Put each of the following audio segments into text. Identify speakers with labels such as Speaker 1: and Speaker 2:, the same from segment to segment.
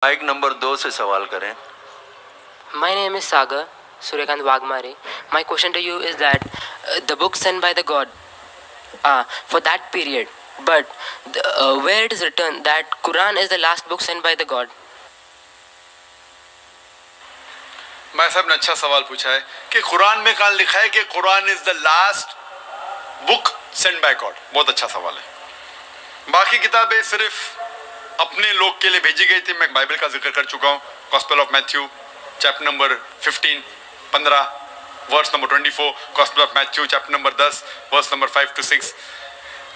Speaker 1: Mic number 2 سے سوال کریں.
Speaker 2: My name is Sagar Suryakant Wagmare. My question to you is that the book sent by the God for that period, but where it is written that Quran is the last book sent by the God.
Speaker 3: بھائی صاحب نے اچھا سوال پوچھا ہے کہ قرآن میں کہاں لکھا ہے کہ Quran is the last book sent by God. بہت اچھا سوال ہے. باقی کتابیں صرف اپنے لوگ کے لیے بھیجی گئی تھی. میں بائبل کا ذکر کر چکا ہوں. Gospel of Matthew chapter number 15 verse number 24. Gospel of Matthew chapter number 10 verse number 5 to 6.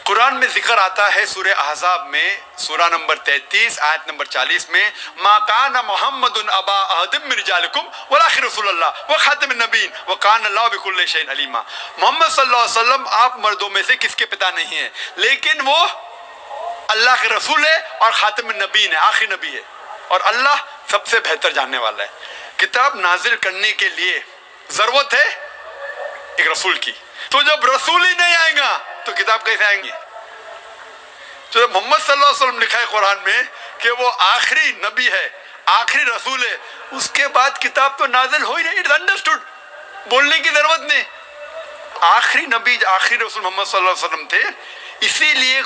Speaker 3: Quran میں ذکر آتا ہے سورہ احزاب میں سورہ نمبر 33 آیت نمبر 40 میں ما کان محمد ابا احد من رجالکم ولکن رسول اللہ وخاتم النبیین وکان اللہ بکل شیء علیما. محمد صلی اللہ علیہ وسلم آپ مردوں میں سے کس کے پتا نہیں ہیں لیکن وہ اللہ کے رسول ہے اور خاتم النبیین ہے, آخری نبی ہے, اور اللہ سب سے بہتر جاننے والا ہے. کتاب نازل کرنے کے لیے ضرورت ہے ایک رسول کی. تو جب رسول ہی نہیں آئے گا تو کتاب کیسے آئیں گی؟ تو جب محمد صلی اللہ علیہ وسلم لکھا ہے قرآن میں کہ وہ آخری نبی ہے, آخری رسول ہے, اس کے بعد کتاب تو نازل ہو ہی نہیں. اٹس انڈرسٹوڈ, بولنے کی ضرورت نہیں. آخری نبی آخری رسول محمد صلی اللہ علیہ وسلم تھے, اسی لیے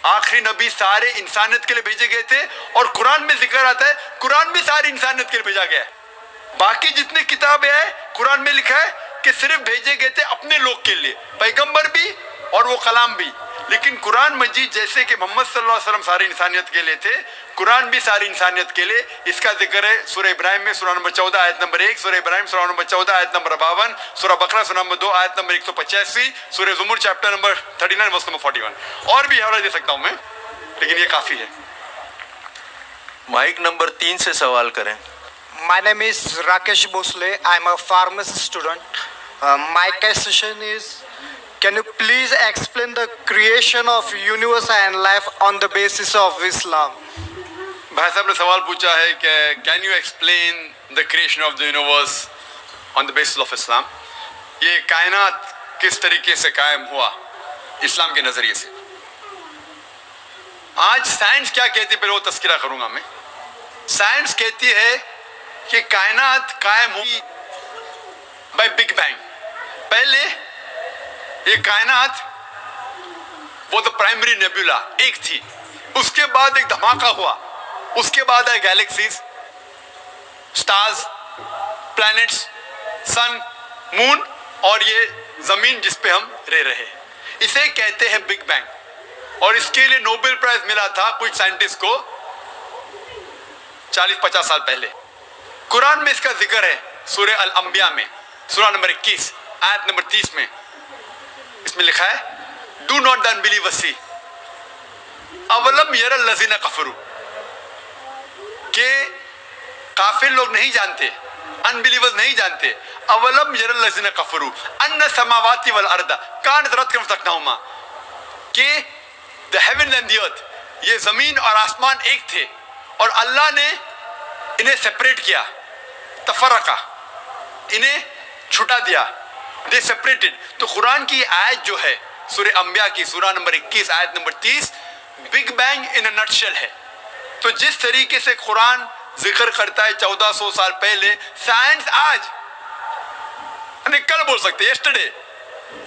Speaker 3: آخری نبی سارے انسانیت کے لیے بھیجے گئے تھے. اور قرآن میں ذکر آتا ہے قرآن بھی ساری انسانیت کے لیے بھیجا گیا ہے. باقی جتنے کتابیں ہیں قرآن میں لکھا ہے کہ صرف بھیجے گئے تھے اپنے لوگ کے لیے, پیغمبر بھی اور وہ کلام بھی. لیکن قرآن مجید جیسے کہ محمد صلی اللہ علیہ وسلم ساری انسانیت کے لیے تھے, قرآن بھی ساری انسانیت کے لیے. اس کا ذکر ہے سورہ ابراہیم میں سورہ نمبر 14 آیت نمبر 1, سورہ ابراہیم سورہ نمبر 14 آیت نمبر 52, سورہ بقرہ سورہ نمبر 2 آیت نمبر 185, سورہ زمر چیپٹر نمبر 39 ورس نمبر 41. اور بھی حوالہ دے سکتا ہوں میں, لیکن یہ کافی ہے.
Speaker 1: مائک نمبر 3 سے سوال کریں.
Speaker 4: My name is Rakesh Bosle. I'm a pharmacy student. My question is, can you please explain the creation of universe and life on the basis of Islam?
Speaker 3: بھائی صاحب نے سوال پوچھا ہے کہ can you explain the creation of the universe on the basis of Islam. یہ کائنات کس طریقے سے قائم ہوا اسلام کے نظریے سے. آج سائنس کیا کہتی ہے پہلے وہ تذکرہ کروں گا میں. سائنس کہتی ہے کہ کائنات قائم ہوئی بائی بگ بینگ. پہلے یہ کائنات وہ تو پرائمری نیبولا ایک تھی, اس کے بعد ایک دھماکہ ہوا, اس کے بعد آئے گیلیکسیز, سٹارز, پلانٹس, سن, مون اور یہ زمین جس پہ ہم رہ رہے ہیں. اسے کہتے ہیں بگ بینگ. اور اس کے لیے نوبل پرائز ملا تھا کچھ سائنٹسٹ کو 40-50 سال پہلے. قرآن میں اس کا ذکر ہے سورہ الانبیاء میں سورہ نمبر 21 آیت نمبر 30 میں. اس میں لکھا ہے ڈو ناٹ دا انبلیورز سی اولم یر الذین کفروا, کہ کافر لوگ نہیں جانتے, انبلیورز نہیں جانتے, اولم یر الذین کفروا ان السماوات والارض کانت رتقا ففتقناہما, کہ the heaven and the earth, یہ زمین اور آسمان ایک تھے اور اللہ نے انہیں سپریٹ کیا, تفرقہ, انہیں چھٹا دیا, they separated. تو قرآن کی آیت جو ہے سورہ انبیاء کی سورہ نمبر 21 آیت نمبر 30 big bang in a nutshell ہے. تو جس طریقے سے قرآن ذکر کرتا ہے 1400 سال پہلے, سائنس آج یعنی کل بول سکتے, yesterday,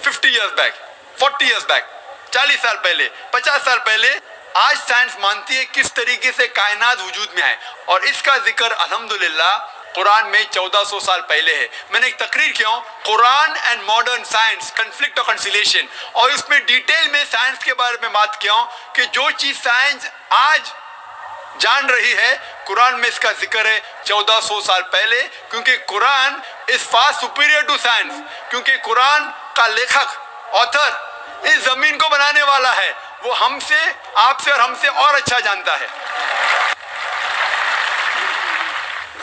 Speaker 3: 50 years back, 40 years back, 40 سال پہلے, 50 سال پہلے, آج سائنس مانتی ہے کس طریقے سے کائنات وجود میں آئے. اور اس کا ذکر الحمدللہ قرآن میں 1400 سال پہلے ہے. میں نے ایک تقریر کیا ہوں قرآن اینڈ ماڈرن سائنس کنفلکٹ اور کنسیلیشن, اور اس میں ڈیٹیل میں سائنس کے بارے میں بات کیا ہوں کہ جو چیز سائنس آج جان رہی ہے قرآن میں اس کا ذکر ہے 1400 سال پہلے. کیونکہ Quran is far superior to science, کیونکہ قرآن کا لیکھک آتھر اس زمین کو بنانے والا ہے, وہ ہم سے, آپ سے اور ہم سے اور اچھا جانتا ہے.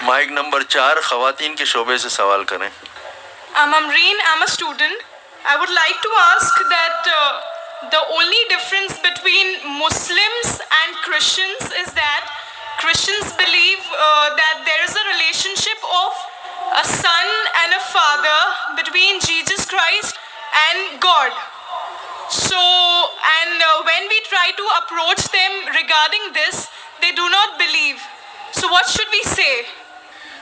Speaker 1: مائک نمبر 4 خواتین کے شعبے سے سوال کریں.
Speaker 5: I'm Amreen, I'm a student. I would like to ask that the only difference between Muslims and Christians is that Christians believe that there is a relationship of a son and a father between Jesus Christ and God. So, and when we try to approach them regarding this, they do not believe. So what should we say?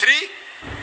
Speaker 3: 3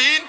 Speaker 3: 3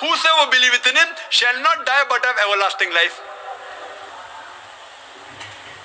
Speaker 3: whosoever believeth in him shall not die but have everlasting life।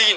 Speaker 3: 3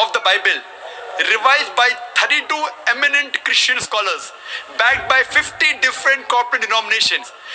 Speaker 3: of the Bible, revised by 32 eminent Christian scholars, backed by 50 different corporate denominations।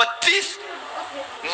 Speaker 3: 32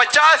Speaker 3: 50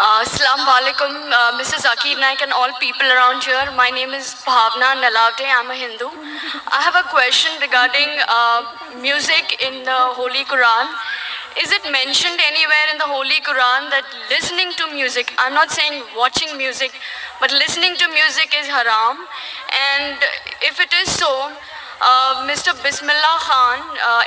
Speaker 6: Assalamu alaikum, Mr. Zakir Naik and all people around here. My name is Bhavna Nalavde. I'm a Hindu. I have a question regarding music in the Holy Quran. Is it mentioned anywhere in the Holy Quran that listening to music, I'm not saying watching music, but listening to music is haram? And if it is so, Mr. Bismillah Khan,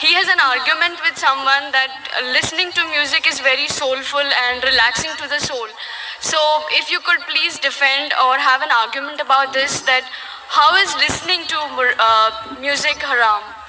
Speaker 6: he has an argument with someone that listening to music is very soulful and relaxing to the soul. So if you could please defend or have an argument about this, that how is listening to music haram?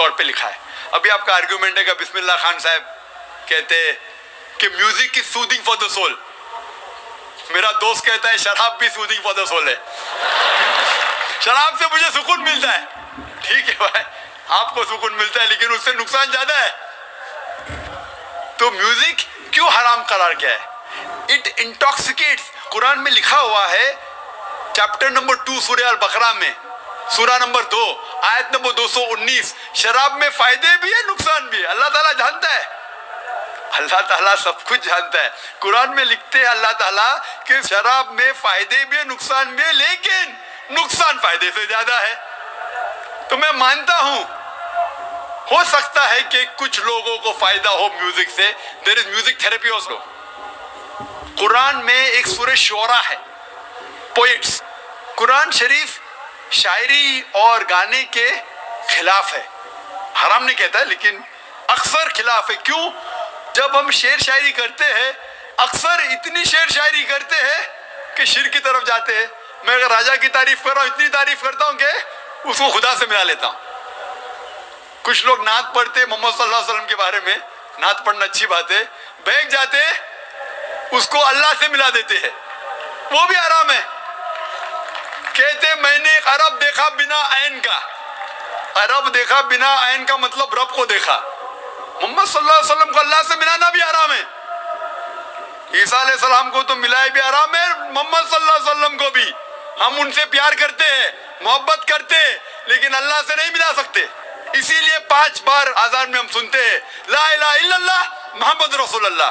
Speaker 3: طور پہ لکھا ہے. ابھی آپ کا argument ہے کہ بسم اللہ خان صاحب کہتے ہیں کہ music is soothing for the civil. میرا دوست کہتا ہے شراب بھی سودنگ فار دا سول ہے. شراب سے مجھے سکون ملتا ہے. ٹھیک ہے بھائی, آپ کو سکون ملتا ہے لیکن اس سے نقصان زیادہ ہے. تو میوزک کیوں حرام قرار کیا ہے؟ اٹ انٹاکسیکیٹس. قرآن میں لکھا ہوا ہے چیپٹر نمبر 2 سورہ البقرہ میں, سورہ نمبر 2 آیت نمبر 219, شراب میں فائدے بھی ہے نقصان بھی ہے. اللہ تعالیٰ جانتا ہے, اللہ تعالیٰ سب کچھ جانتا ہے. قرآن میں لکھتے ہیں اللہ تعالیٰ کہ شراب میں فائدے بھی ہے نقصان بھی ہے, لیکن نقصان فائدے سے زیادہ ہے. تو میں مانتا ہوں ہو سکتا ہے کہ کچھ لوگوں کو فائدہ ہو میوزک سے. دیر از میوزک تھراپی آلسو. قرآن میں ایک سورہ شعراء ہے, پوئٹس. قرآن شریف شاعری اور گانے کے خلاف ہے. حرام نہیں کہتا ہے لیکن اکثر خلاف ہے. کیوں؟ جب ہم شعر شاعری کرتے ہیں اکثر اتنی شعر شاعری کرتے ہیں کہ شرک کی طرف جاتے ہیں. میں اگر راجا کی تعریف کر رہا ہوں اتنی تعریف کرتا ہوں کہ اس کو خدا سے ملا لیتا ہوں. کچھ لوگ نعت پڑھتے محمد صلی اللہ علیہ وسلم کے بارے میں, نعت پڑھنا اچھی بات ہے, بہک جاتے اس کو اللہ سے ملا دیتے ہیں, وہ بھی حرام ہے. کہتے میں نے ایک عرب دیکھا بنا عین کا. عرب دیکھا بنا عین کا مطلب رب کو دیکھا. محمد صلی اللہ علیہ وسلم کو اللہ سے ملانا بھی حرام ہے. عیسیٰ علیہ السلام کو تو ملائے بھی حرام ہے, محمد صلی اللہ علیہ وسلم کو بھی. ہم ان سے پیار کرتے ہیں, محبت کرتے ہیں, لیکن اللہ سے نہیں ملا سکتے. اسی لیے 5 بار آذان میں ہم سنتے ہیں لا الہ الا اللہ محمد رسول اللہ.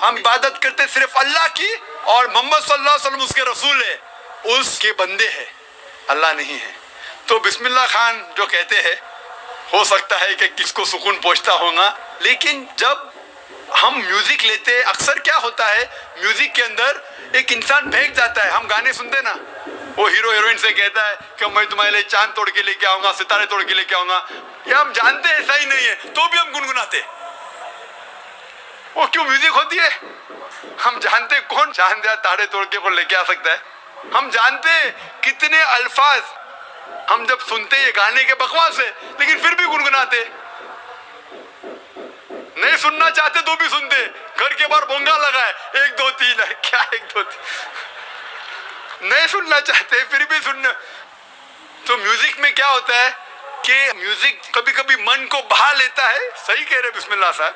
Speaker 3: ہم عبادت کرتے صرف اللہ کی, اور محمد صلی اللہ علیہ وسلم اس کے رسول ہے, اس کے بندے ہیں, اللہ نہیں ہے. تو بسم اللہ خان جو کہتے ہیں ہو سکتا ہے کہ کس کو سکون پہنچتا ہوگا, لیکن جب ہم میوزک لیتے اکثر کیا ہوتا ہے میوزک کے اندر ایک انسان بہک جاتا ہے. ہم گانے سنتے نا, وہ ہیرو ہیروئن سے کہتا ہے کہ میں تمہارے لیے چاند توڑ کے لے کے آؤں گا, ستارے توڑ کے لے کے آؤں گا. یہ ہم جانتے ایسا ہی نہیں ہے تو بھی ہم گنگناتے. وہ کیوں میوزک ہوتی ہے؟ ہم جانتے کون چاند یا تارے توڑ کے کو لے کے آ سکتا ہے. ہم جانتے کتنے الفاظ ہم جب سنتے یہ گانے کے بکواس ہے لیکن پھر بھی گنگناتے. نہیں سننا چاہتے تو بھی سنتے. گھر کے باہر بونگا لگا ہے 1 2 3 ہے, کیا 1 2 3, نہیں سننا چاہتے پھر بھی سننا. تو میوزک میں کیا ہوتا ہے کہ میوزک کبھی کبھی من کو بہا لیتا ہے. صحیح کہہ رہے بسم اللہ صاحب,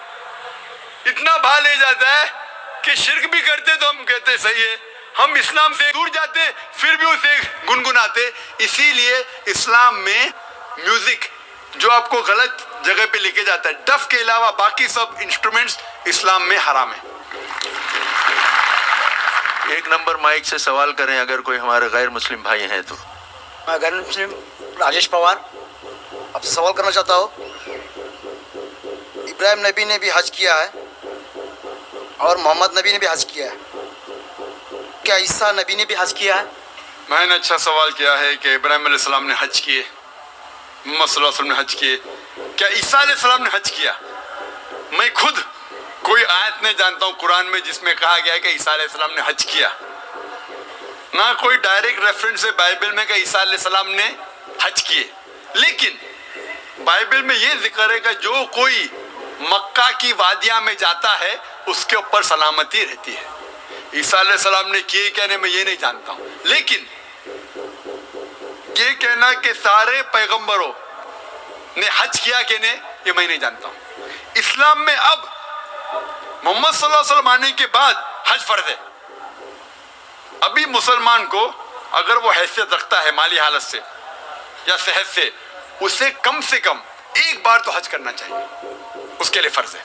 Speaker 3: اتنا بہا لے جاتا ہے کہ شرک بھی کرتے تو ہم کہتے صحیح ہے, ہم اسلام سے دور جاتے پھر بھی اسے گنگناتے. اسی لیے اسلام میں میوزک جو آپ کو غلط جگہ پہ لے کے جاتا ہے, ڈف کے علاوہ باقی سب انسٹرومنٹس اسلام میں حرام ہے.
Speaker 1: 1 نمبر مائک سے سوال کریں اگر کوئی ہمارے غیر مسلم بھائی ہیں تو.
Speaker 7: میں غیر مسلم راجیش پوار آپ سے سوال کرنا چاہتا ہوں. ابراہیم نبی نے بھی حج کیا ہے اور محمد نبی نے بھی حج کیا ہے, کیا عیسیٰ نبی نے بھی حج کیا ہے؟
Speaker 3: میں نے اچھا سوال کیا ہے کہ ابراہیم علیہ السلام نے حج کیے, محمد صلی اللہ علیہ وسلم نے حج کیے, کیا عیسیٰ علیہ السلام نے حج کیا؟ میں خود کوئی آیت نہیں جانتا ہوں قرآن میں جس میں کہا گیا ہے کہ عیسیٰ علیہ السلام نے حج کیا. نہ کوئی ڈائریکٹ ریفرنس ہے بائبل میں کہ عیسیٰ علیہ السلام نے حج کیے. لیکن بائبل میں یہ ذکر ہے کہ جو کوئی مکہ کی وادیاں میں جاتا ہے اس کے اوپر سلامتی رہتی ہے. عیسیٰ علیہ السلام نے کیے کیا نہیں میں یہ نہیں جانتا ہوں, لیکن یہ کہنا کہ سارے پیغمبروں نے حج کیا کہ نہیں یہ میں نہیں جانتا ہوں. اسلام میں اب محمد صلی اللہ علیہ وسلم آنے کے بعد حج فرض ہے. ابھی مسلمان کو اگر وہ حیثیت رکھتا ہے مالی حالت سے یا صحت سے, اسے کم 1 بار تو حج کرنا چاہیے, اس کے لیے فرض ہے.